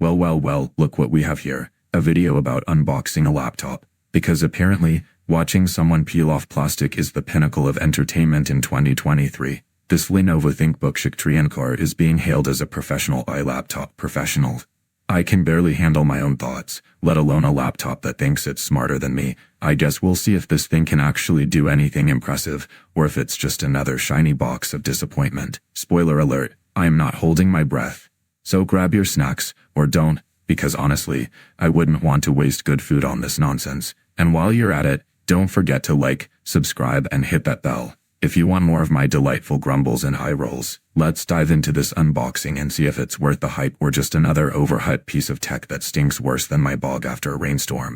Well, look what we have here. A video about unboxing a laptop. Because apparently, watching someone peel off plastic is the pinnacle of entertainment in 2023. This Lenovo ThinkBook X13 is being hailed as a professional laptop professional. I can barely handle my own thoughts, let alone a laptop that thinks it's smarter than me. I guess we'll see if this thing can actually do anything impressive, or if it's just another shiny box of disappointment. Spoiler alert, I am not holding my breath. So grab your snacks, or don't, because honestly, I wouldn't want to waste good food on this nonsense. And while you're at it, don't forget to like, subscribe, and hit that bell. If you want more of my delightful grumbles and eye rolls, let's dive into this unboxing and see if it's worth the hype or just another overhyped piece of tech that stinks worse than my bog after a rainstorm.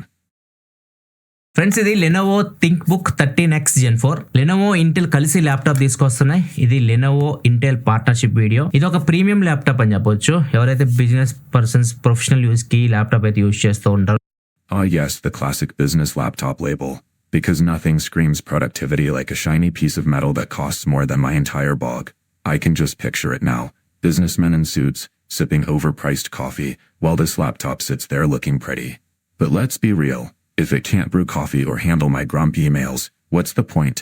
Friends, ఇది Lenovo ThinkBook 13X Gen 4. Lenovo Intel కలిసి laptop తీసుకొస్తున్నాయి. ఇది Lenovo Intel partnership video. ఇది ఒక premium laptop అని చెప్పొచ్చు. ఎవరైతే business persons professional use కి ల్యాప్టాప్ అయితే యూజ్ చేస్తూ ఉంటారు. Yes, the classic business laptop label. Because nothing screams productivity like a shiny piece of metal that costs more than my entire bog. I can just picture it now. Businessmen in suits, sipping overpriced coffee, while this laptop sits there looking pretty. But let's be real. If it can't brew coffee or handle my grumpy emails, what's the point?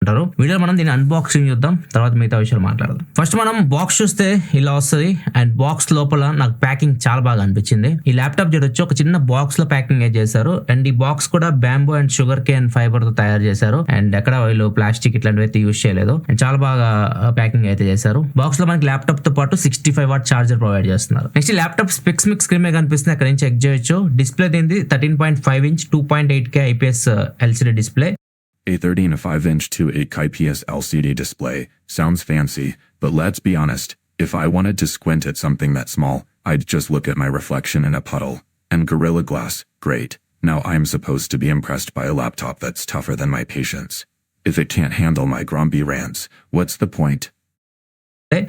అంటారు. Video మనం దీన్ని unboxing చూద్దాం, తర్వాత మిగతా విషయాలు మాట్లాడదాం. First మనం box చూస్తే ఇలా వస్తుంది. అండ్ బాక్స్ లోపల నాకు ప్యాకింగ్ చాలా బాగా అనిపించింది. ఈ ల్యాప్టాప్ చూడొచ్చు, ఒక చిన్న బాక్స్ లో ప్యాకింగ్ అయితే చేశారు. అండ్ ఈ బాక్స్ కూడా bamboo and sugar cane fibre తో తయారు చేశారు. అండ్ ఎక్కడ వీళ్ళు ప్లాస్టిక్ ఇట్లాంటివి అయితే యూజ్ చేయలేదు. అండ్ చాలా బాగా ప్యాకింగ్ అయితే చేశారు. బాక్స్ లో మనకి ల్యాప్టాప్ తో పాటు 65W చార్జర్ ప్రొవైడ్ చేస్తున్నారు. నెక్స్ట్ ల్యాప్టాప్ స్పెక్స్ మీకు స్క్రీన్ మీద కనిపిస్తుంది, అక్కడ నుంచి చెక్ చేయొచ్చు. డిస్ప్లే దీనిది 13.5 inch 2.8K IPS LCD display. A 13.5 inch 2.8K IPS LCD display sounds fancy, but let's be honest, if I wanted to squint at something that small, I'd just look at my reflection in a puddle. And Gorilla Glass, great. Now I'm supposed to be impressed by a laptop that's tougher than my patience. If it can't handle my grumpy rants, what's the point?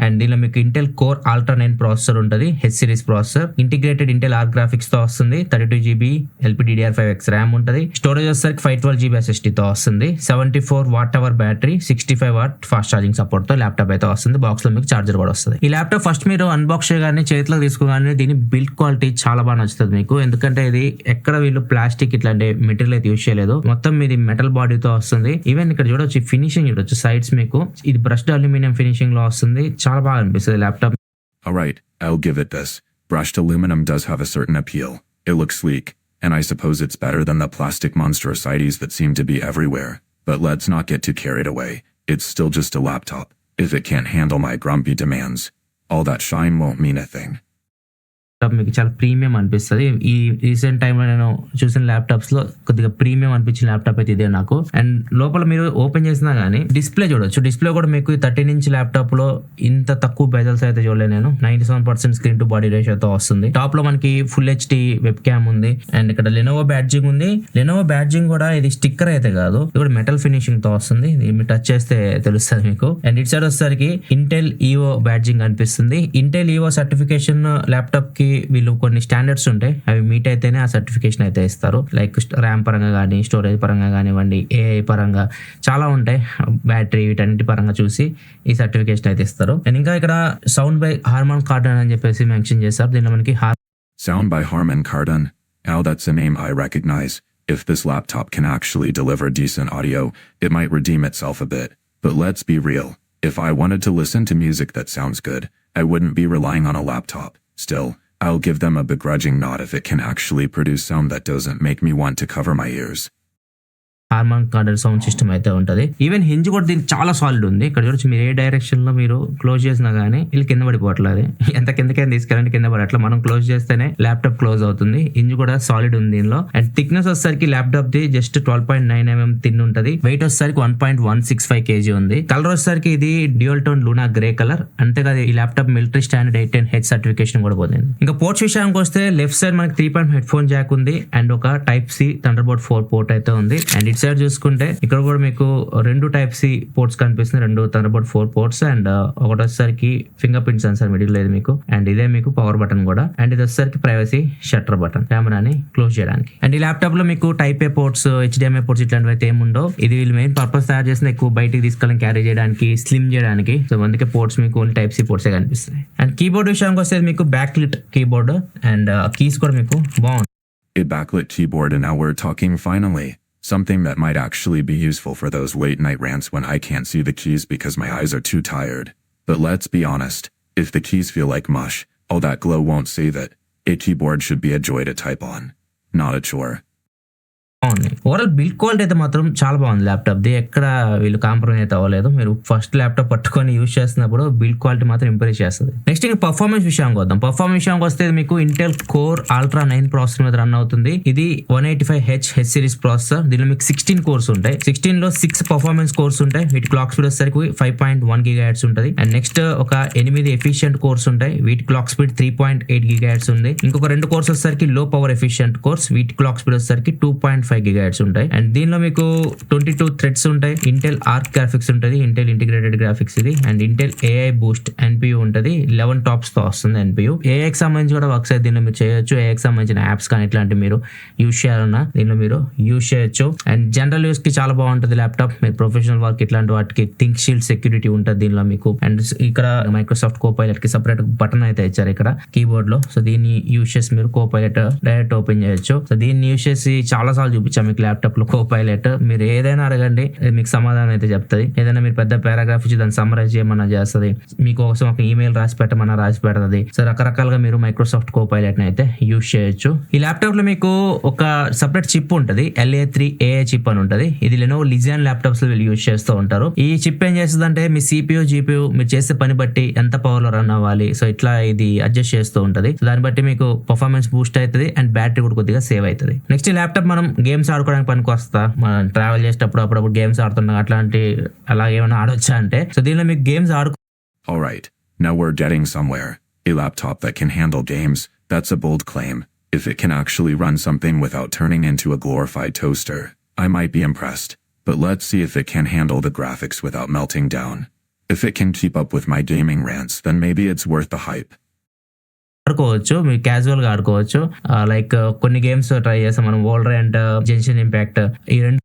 And దీనిలో మీకు Intel Core Ultra 9 processor ఉంటుంది, H series processor. Integrated Intel Arc graphics తో వస్తుంది. 32GB LPDDR5X RAM ఉంటుంది. Storage వచ్చేసరికి 512GB SSD తో వస్తుంది. 74Wh battery, 65W fast charging support తో ల్యాప్టాప్ అయితే వస్తుంది. బాక్స్ లో మీకు చార్జర్ కూడా వస్తుంది. ఈ ల్యాప్టాప్ ఫస్ట్ మీరు అన్బాక్స్ చేయగానే చేతిలో తీసుకోగానే దీని బిల్డ్ క్వాలిటీ చాలా బాగా నచ్చుతుంది మీకు. ఎందుకంటే ఇది ఎక్కడ వీళ్ళు ప్లాస్టిక్ ఇట్లాంటి మెటీరియల్ అయితే యూజ్ చేయలేదు. మొత్తం ఇది మెటల్ బాడీతో వస్తుంది. ఈవెన్ ఇక్కడ చూడొచ్చు, ఫినిషింగ్ చూడొచ్చు సైడ్స్ మీకు. ఇది బ్రష్డ్ అల్యూమినియం ఫినిషింగ్ లో వస్తుంది. చాలా బాగా అనిపిస్తుంది laptop. Alright, I'll give it this. Brushed aluminum does have a certain appeal. It looks sleek, and I suppose it's better than the plastic monstrosities that seem to be everywhere. But let's not get too carried away. It's still just a laptop. If it can't handle my grumpy demands, all that shine won't mean a thing. మీకు చాలా premium అనిపిస్తుంది. ఈ recent టైంలో నేను చూసిన laptops లో కొద్దిగా premium అనిపించిన ల్యాప్టాప్ అయితే ఇదే నాకు. అండ్ లోపల మీరు ఓపెన్ చేసినా గానీ డిస్ప్లే చూడొచ్చు. డిస్ప్లే కూడా మీకు 13 inch ల్యాప్టాప్ లో ఇంత తక్కువ బెజల్స్ అయితే చూడలేదు నేను. 97% స్క్రీన్ టు బాడీ రేషియోతో వస్తుంది. టాప్ లో మనకి ఫుల్ HD వెబ్ క్యామ్ ఉంది. అండ్ ఇక్కడ లెనోవో బ్యాడ్జింగ్ ఉంది. లెనోవో బ్యాడ్జింగ్ కూడా ఇది స్టిక్కర్ అయితే కాదు, ఇది కూడా మెటల్ ఫినిషింగ్ తో వస్తుంది. మీరు టచ్ చేస్తే తెలుస్తుంది మీకు. అండ్ ఇటు సైడ్ వచ్చేసరికి ఇంటెల్ ఈవో బ్యాడ్జింగ్ అనిపిస్తుంది. ఇంటెల్ ఈవో సర్టిఫికేషన్ ల్యాప్టాప్ కి వీళ్ళు కొన్ని స్టాండర్డ్స్ ఉంటాయి, అవి మీట్ అయితేనే ఆ సర్టిఫికేషన్ అయితే ఇస్తారు. లైక్ ర్యామ్ పరంగా కానీ, స్టోరేజ్ పరంగా కానివ్వండి, AI పరంగా చాలా ఉంటాయి. బ్యాటరీ వీటన్నిటి పరంగా చూసి ఈ సర్టిఫికేషన్ అయితే ఇస్తారు. అండ్ ఇంకా ఇక్కడ సౌండ్ బై హార్మన్ కార్డన్ అని చెప్పేసి మెన్షన్ చేస్తారు. దీనిలో మనకి Sound by Harman Kardon. Now that's a name I recognize. If this laptop can actually deliver decent audio, it might redeem itself a bit. But let's be real. If I wanted to listen to music that sounds good, I wouldn't be relying on a laptop. Still, I'll give them a begrudging nod if it can actually produce sound that doesn't make me want to cover my ears. Harman Kardon sound system అయితే ఉంటుంది. Even hinge కూడా దీనికి చాలా solid ఉంది. ఇక్కడ చూడొచ్చు, మీరు ఏ direction లో మీరు క్లోజ్ చేసినా గానీ వీళ్ళు కింద పడిపోవట్లేదు. ఎంత కిందకైనా తీసుకెళ్ళండి, కింద పడట్లా. మనం క్లోజ్ చేస్తేనే ల్యాప్టాప్ క్లోజ్ అవుతుంది. హింజ్ కూడా సాలిడ్ ఉంది దీనిలో. అండ్ థిక్నెస్ వచ్చేసరికి laptop the just 12.9 mm thin ఉంటుంది. వెయిట్ వచ్చేసరికి 1.165 kg ఉంది. కలర్ వచ్చేసరికి ఇది dual tone Luna grey colour. అంతేకాదు ఈ laptop military standard 810H certification కూడా పోతుంది. ఇంకా పోర్ట్స్ విషయానికి వస్తే లెఫ్ట్ సైడ్ మనకి 3.5 హెడ్ ఫోన్ జాక్ ఉంది. అండ్ ఒక Type-C Thunderbolt 4 పోర్ట్ అయితే ఉంది. అండ్ ఇట్ సైడ్ చూసుకుంటే ఇక్కడ కూడా మీకు 2 టైప్ సి పోర్ట్స్ కనిపిస్తుంది, 2 థండర్బోల్ట్ 4 పోర్ట్స్ అండ్ ఒకటి వచ్చేసరికి ఫింగర్ ప్రింట్ సెన్సార్ మిడిల్ లేదు మీకు, అండ్ ఇదే మీకు పవర్ బటన్ కూడా, అండ్ ఇది వచ్చేసరికి ప్రైవసీ షట్టర్ బటన్ కెమెరాని క్లోజ్ చేయడానికి. అండ్ ఈ ల్యాప్టాప్ లో మీకు టైప్ ఏ పోర్ట్స్, HDMI పోర్ట్స్ ఇట్లాంటివి అయితే ఏముండవు. ఇది వీళ్ళు మెయిన్ పర్పస్ తయారు చేసిన ఎక్కువ బయటికి తీసుకెళ్ళి క్యారీ చేయడానికి, స్లిమ్ చేయడానికి. సో అందుకే పోర్ట్స్ మీకు ఓన్లీ టైప్ సి పోర్ట్సే కనిపిస్తాయి. అండ్ కీబోర్డ్ విషయానికి వస్తే మీకు backlit keyboard and keys కూడా మీకు బాగుంది. A backlit keyboard, and now we're talking finally. Something that might actually be useful for those late night rants when I can't see the keys because my eyes are too tired. But let's be honest, if the keys feel like mush, all that glow won't save it. A keyboard should be a joy to type on, not a chore. Overall build quality అయితే మాత్రం చాలా బాగుంది laptop the, ఎక్కడ వీళ్ళు compromise అయితే అవ్వలేదు. మీరు first laptop పట్టుకొని యూజ్ చేస్తున్నప్పుడు బిల్డ్ క్వాలిటీ మాత్రం ఇంప్రెస్ చేస్తుంది. నెక్స్ట్ ఇంకా పర్ఫార్మెన్స్ విషయానికి వద్దాం. పర్ఫార్మెన్స్ విషయానికి వస్తే మీకు ఇంటెల్ కోర్ అల్ట్రా 9 ప్రాసెసర్ మీద రన్ అవుతుంది. ఇది 185H హెచ్ సిరీస్ ప్రాసెసర్. దీనిలో మీకు 16 కోర్స్ ఉంటాయి. 16 లో 6 పర్ఫార్మెన్స్ కోర్స్ ఉంటాయి. వీటి క్లాక్ స్పీడ్ వచ్చేసరికి 5.1 GHz ఉంటుంది. అండ్ నెక్స్ట్ ఒక 8 ఎఫిషియెంట్ కోర్స్ ఉంటాయి. వీటి క్లాక్ స్పీడ్ 3.8 GHz ఉంది. ఇంకొక 2 కోర్స్ వచ్చేసరికి లో పవర్ ఎఫిషియెంట్ కోర్స్. వీటి క్లాక్ స్పీడ్ వచ్చేసరికి 2.5 GHz ఉంటాయి. అండ్ దీనిలో మీకు 22 థ్రెడ్స్ ఉంటాయి. ఇంటెల్ ఆర్క్ గ్రాఫిక్స్ ఉంటుంది, ఇంటెల్ ఇంటిగ్రేటెడ్ గ్రాఫిక్స్ ఇది. And Intel AI Boost NPU ఉంటుంది. 11 టాప్స్ తో వస్తుంది NPU. AI కి సంబంధించి కూడా వర్క్స్ అయితే దీనిలో మీరు చేయొచ్చు. AI కి సంబంధించిన యాప్స్ కానీ ఇట్లాంటివి మీరు యూజ్ చేయాలన్నా దీనిలో మీరు యూజ్ చేయొచ్చు. అండ్ జనరల్ యూస్ కి చాలా బాగుంటుంది ల్యాప్టాప్. మీరు ప్రొఫెషనల్ వర్క్ ఇట్లాంటి వాటికి థింక్ షీల్డ్ సెక్యూరిటీ ఉంటుంది దీనిలో మీకు. అండ్ ఇక్కడ మైక్రోసాఫ్ట్ కోపైలట్ కి సపరేట్ బటన్ అయితే ఇచ్చారు ఇక్కడ కీబోర్డ్ లో. సో దీన్ని యూజ్ చేసి మీరు కోపైలట్ డైరెక్ట్ ఓపెన్ చేయొచ్చు. సో దీన్ని యూజ్ చేసి చాలా సార్లు చూపించాం మీకు ల్యాప్టాప్ లో కోపైలట్. మీరు ఏదైనా అడగండి మీకు సమాధానం అయితే చెప్తుంది. ఏదైనా మీరు పెద్ద పారాగ్రాఫ్ ఇచ్చి దాన్ని సమ్మరైజ్ చేయమన్నా చేస్తుంది. మీకోసం ఒక ఈమెయిల్ రాసి పెట్టమన్నా రాసి పెడుతుంది. సో రకరకాలుగా మీరు మైక్రోసాఫ్ట్ కోపైలట్ ని అయితే యూజ్ చేయొచ్చు. ఈ ల్యాప్టాప్ లో మీకు ఒక సపరేట్ చిప్ ఉంటుంది, LA3 AI చిప్ అని ఉంటుంది. ఇది Lenovo Legion ల్యాప్టాప్స్ లో వీళ్ళు యూజ్ చేస్తూ ఉంటారు. ఈ చిప్ ఏం చేస్తుంది అంటే మీ CPU GPU మీరు చేసే పని బట్టి ఎంత పవర్ లో రన్ అవ్వాలి, సో ఇట్లా ఇది అడ్జస్ట్ చేస్తూ ఉంటుంది. సో దాన్ని బట్టి మీకు పర్ఫార్మెన్స్ బూస్ట్ అవుతుంది అండ్ బ్యాటరీ కూడా కొద్దిగా సేవ్ అవుతుంది. నెక్స్ట్ ఈ ల్యాప్టాప్ మనం గేమ్స్ ఆడుకోవడానికి పనికి వస్తా, మనం ట్రావెల్ చేసేటప్పుడు అప్పుడప్పుడు గేమ్స్ ఆడుతున్నాం అట్లాంటి అలా ఏమైనా ఆడొచ్చా అంటే, సో దీనిలో మీకు games Alright, now we're getting somewhere. A laptop that can handle games, that's a bold claim. If it can actually run something without turning into a glorified toaster, I might be impressed. But let's see if it can handle the graphics without melting down. If it can keep up with my gaming rants, then maybe it's worth the hype. ఆడుకోవచ్చు, మీరు casual గా ఆడుకోవచ్చు. Like కొన్ని games try చేస్తాం మనం, వోల్రెంట్, జెన్షన్ impact, ఈ రెండు.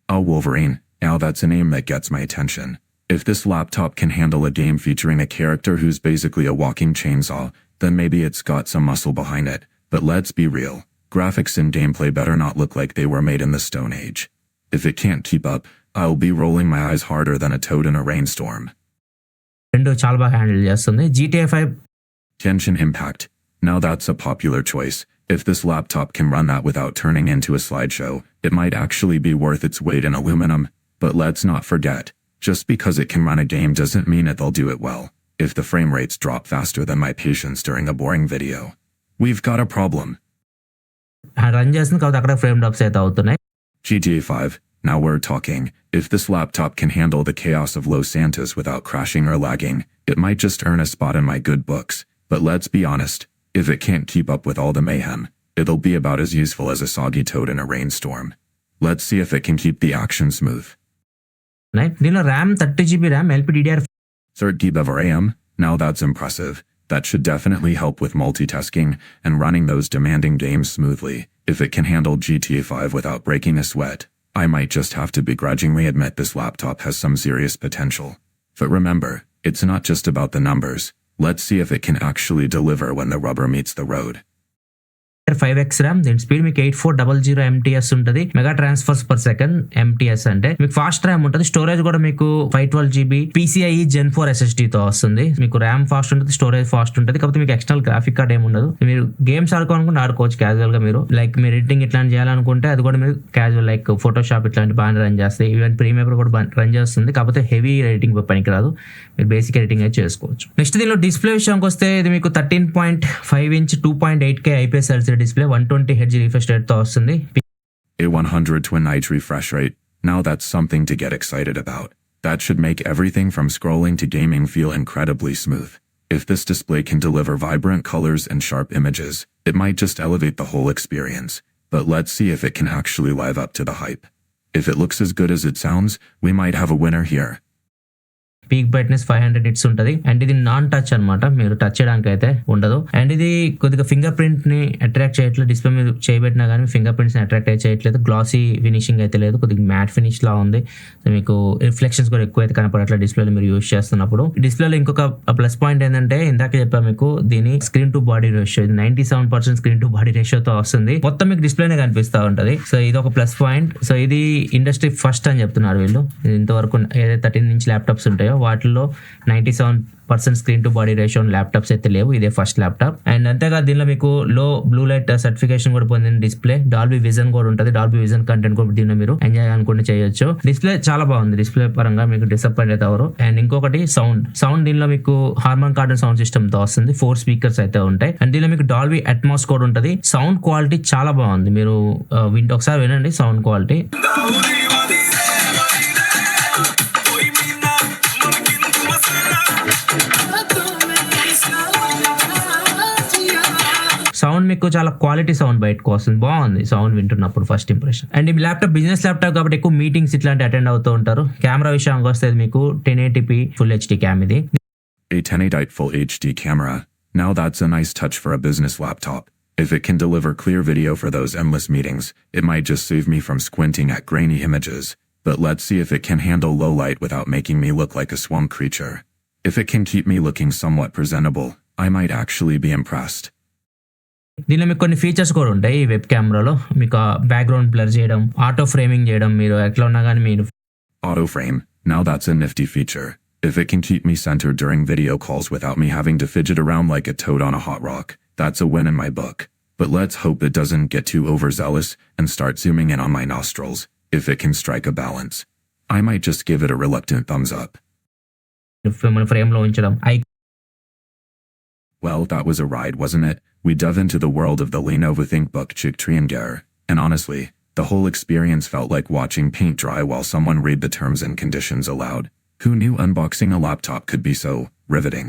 Oh, Wolverine. Now that's a name that gets my attention. If this laptop can handle a game featuring a character who's basically a walking chainsaw, then maybe it's got some muscle behind it. But let's be real. Graphics and gameplay better not look like they were made in the Stone Age. If it can't keep up, I'll be rolling my eyes harder than a toad in a rainstorm. రెండు చాలా బాగా handle చేస్తుంది. GTA 5 Genshin Impact. Now that's a popular choice. If this laptop can run that without turning into a slideshow, it might actually be worth its weight in aluminum. But let's not forget, just because it can run a game doesn't mean it'll do it well. If the frame rates drop faster than my patience during a boring video, we've got a problem. Run చేస్తుంది కాబట్టి అక్కడ frame drops అయితే అవుతున్నాయి. GTA 5. Now we're talking. If this laptop can handle the chaos of Los Santos without crashing or lagging, it might just earn a spot in my good books. But let's be honest, if it can't keep up with all the mayhem, it'll be about as useful as a soggy toad in a rainstorm. Let's see if it can keep the action smooth. దీనిలో RAM 30GB RAM, LPDDR 3GB of RAM? Now that's impressive. That should definitely help with multitasking and running those demanding games smoothly. If it can handle GTA 5 without breaking a sweat, I might just have to begrudgingly admit this laptop has some serious potential. But remember, it's not just about the numbers. Let's see if it can actually deliver when the rubber meets the road. 5x RAM, దీని speed మీకు 8400 MTS ఉంటుంది. Mega transfers per second MTS అంటే మీకు fast RAM ఉంటుంది. Storage కూడా మీకు 512GB PCIe Gen 4 SSD తో వస్తుంది. మీకు ర్యామ్ ఫాస్ట్ ఉంటుంది, స్టోరేజ్ ఫాస్ట్ ఉంటుంది. కాకపోతే మీకు ఎక్స్టర్నల్ గ్రాఫిక్ కార్డ్ ఏమి ఉండదు. మీరు గేమ్స్ ఆడుకోవాలనుకుంటే ఆడుకోవచ్చు క్యాజువల్ గా. మీరు లైక్ మీరు ఎడిటింగ్ ఇట్లాంటి చేయాలనుకుంటే అది కూడా మీరు క్యాజువల్ లైక్ ఫోటోషాప్ ఇట్లాంటి బాగా రన్ చేస్తాయి. ఈవెన్ ప్రీమియర్ కూడా రన్ చేస్తుంది. కాకపోతే హెవీ ఎడిటింగ్ పనికిరాదు, మీరు బేసిక్ ఎడిటింగ్ అయితే చేసుకోవచ్చు. నెక్స్ట్ దీనిలో డిస్ప్లే విషయానికి వస్తే ఇది మీకు 13.5 inch 2.8K IPS LCD display, 120Hz refresh rate తో వస్తుంది. A 100 twin nit refresh rate. Now that's something to get excited about. That should make everything from scrolling to gaming feel incredibly smooth. If this display can deliver vibrant colors and sharp images, it might just elevate the whole experience. But let's see if it can actually live up to the hype. If it looks as good as it sounds, we might have a winner here. Peak brightness 500 nits ఉంటుంది and ఇది non touch అనమాట, మీరు touch చేయడానికి అయితే ఉండదు. And ఇది కొద్దిగా finger print ని అట్రాక్ట్ చేయట్లేదు, డిస్ప్లే మీద చేయబెట్టినా కానీ ఫింగర్ ప్రింట్స్ ని అట్రాక్ట్ చేయట్లేదు. గ్లాసీ ఫినిషింగ్ అయితే లేదు, కొద్దిగా మ్యాట్ ఫినిష్ లా ఉంది. సో మీకు రిఫ్లెక్షన్స్ కూడా ఎక్కువ అయితే కనపడట్లేదు డిస్ప్లేలో మీరు యూస్ చేస్తున్నప్పుడు. డిస్ప్లేలో ఇంకొక ప్లస్ పాయింట్ ఏంటంటే, ఇందాక చెప్పా మీకు దీని screen to body ratio 97% screen to body రేషియోతో వస్తుంది. మొత్తం మీకు డిస్ప్లేనే కనిపిస్తూ ఉంటది. సో ఇది ఒక ప్లస్ పాయింట్. సో ఇది ఇండస్ట్రీ ఫస్ట్ అని చెప్తున్నారు వీళ్ళు. ఇంతవరకు ఏదైతే 13 ఇంచ్ ల్యాప్టాప్స్ ఉంటాయో వాటిల్లో 97% screen to body ratio laptops అయితే లేవు, ఇదే ఫస్ట్ ల్యాప్టాప్. అండ్ అంతేకాదు దీనిలో మీకు లో బ్లూ లైట్ సర్టిఫికేషన్ కూడా పొందిన డిస్ప్లే, డాల్బీ విజన్ కూడా ఉంటుంది. డాల్బీ విజన్ కంటెంట్ కూడా దీనిలో మీరు ఎంజాయ్ అనుకుంటే చేయొచ్చు. డిస్ప్లే చాలా బాగుంది, డిస్ప్లే పరంగా మీకు డిసప్పాయింట్ అయితే అవరు. అండ్ ఇంకొకటి సౌండ్ దీనిలో మీకు హార్మన్ కార్డన్ సౌండ్ సిస్టమ్ తో వస్తుంది. 4 స్పీకర్స్ అయితే ఉంటాయి. అండ్ దీనిలో మీకు డాల్బీ అట్మాస్ కూడా ఉంటుంది. సౌండ్ క్వాలిటీ చాలా బాగుంది, మీరు ఒకసారి వినండి సౌండ్ క్వాలిటీ. సౌండ్ మీకు చాలా క్వాలిటీ సౌండ్ బయటకు వస్తుంది, బాగుంది సౌండ్ వింటున్నప్పుడు ఫస్ట్ ఇంప్రెషన్. అండ్ ఈ ల్యాప్టాప్ బిజినెస్ ల్యాప్టాప్ కాబట్టి ఎక్కువ మీటింగ్స్ ఇట్లాంటి అటెండ్ అవుతూ ఉంటారు. కెమెరా విషయానికి వస్తే మీకు 1080p ఫుల్ హెచ్డి క్యామ్ ఇది. A 1080 full HD camera. Now that's a nice touch for a business laptop. If it can deliver clear video for those endless meetings, it might just save me from squinting at grainy images. But let's see if it can handle low light without making me look like a swamp creature. If it can keep me looking somewhat presentable, I might actually be impressed. దీనిలో మీకు కొన్ని features కూడా ఉంటాయి ఈ web కెమెరాలో. మీకు background blur చేయడం, auto framing చేయడం, మీరు ఎట్లా ఉన్నా కానీ మీరు Auto frame. Now that's a nifty feature. If it can keep me centered during video calls without me having to fidget around like a toad on a hot rock, that's a win in my book. But let's hope it doesn't get too overzealous and start zooming in on my nostrils. If it can strike a balance, I might just give it a reluctant thumbs up. Frame లో ఉంచడం. Well, that was a ride, wasn't it? We dove into the world of the Lenovo ThinkBook X13, and honestly, the whole experience felt like watching paint dry while someone read the terms and conditions aloud. Who knew unboxing a laptop could be so riveting?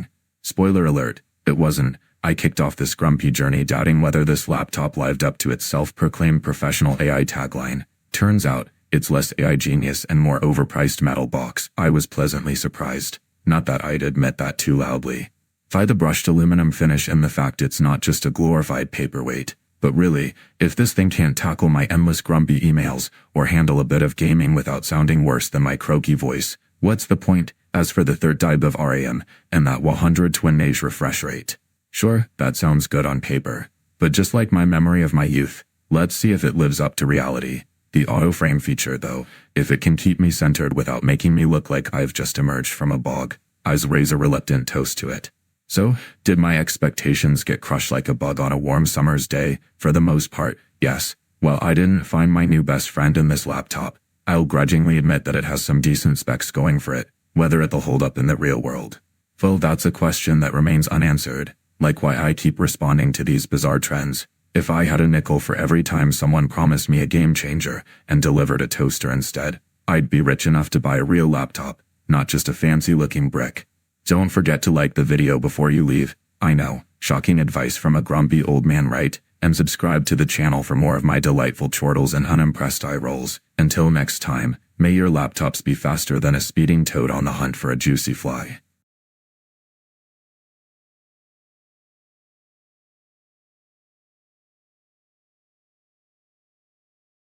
Spoiler alert, it wasn't. I kicked off this grumpy journey doubting whether this laptop lived up to its self-proclaimed professional AI tagline. Turns out, it's less AI genius and more overpriced metal box. I was pleasantly surprised. Not that I'd admit that too loudly. By the brushed aluminum finish and the fact it's not just a glorified paperweight. But really, if this thing can't tackle my endless grumpy emails or handle a bit of gaming without sounding worse than my croaky voice, what's the point? As for the third type of RAM and that 100 twin-age refresh rate. Sure, that sounds good on paper. But just like my memory of my youth, let's see if it lives up to reality. The auto frame feature though, if it can keep me centered without making me look like I've just emerged from a bog, I'll raise a reluctant toast to it. So, did my expectations get crushed like a bug on a warm summer's day? For the most part, yes. While I didn't find my new best friend in this laptop, I'll grudgingly admit that it has some decent specs going for it, whether it'll hold up in the real world. Well, that's a question that remains unanswered, like why I keep responding to these bizarre trends. If I had a nickel for every time someone promised me a game changer and delivered a toaster instead, I'd be rich enough to buy a real laptop, not just a fancy-looking brick. Don't forget to like the video before you leave. I know, shocking advice from a grumpy old man, right? And subscribe to the channel for more of my delightful chortles and unimpressed eye rolls. Until next time, may your laptops be faster than a speeding toad on the hunt for a juicy fly.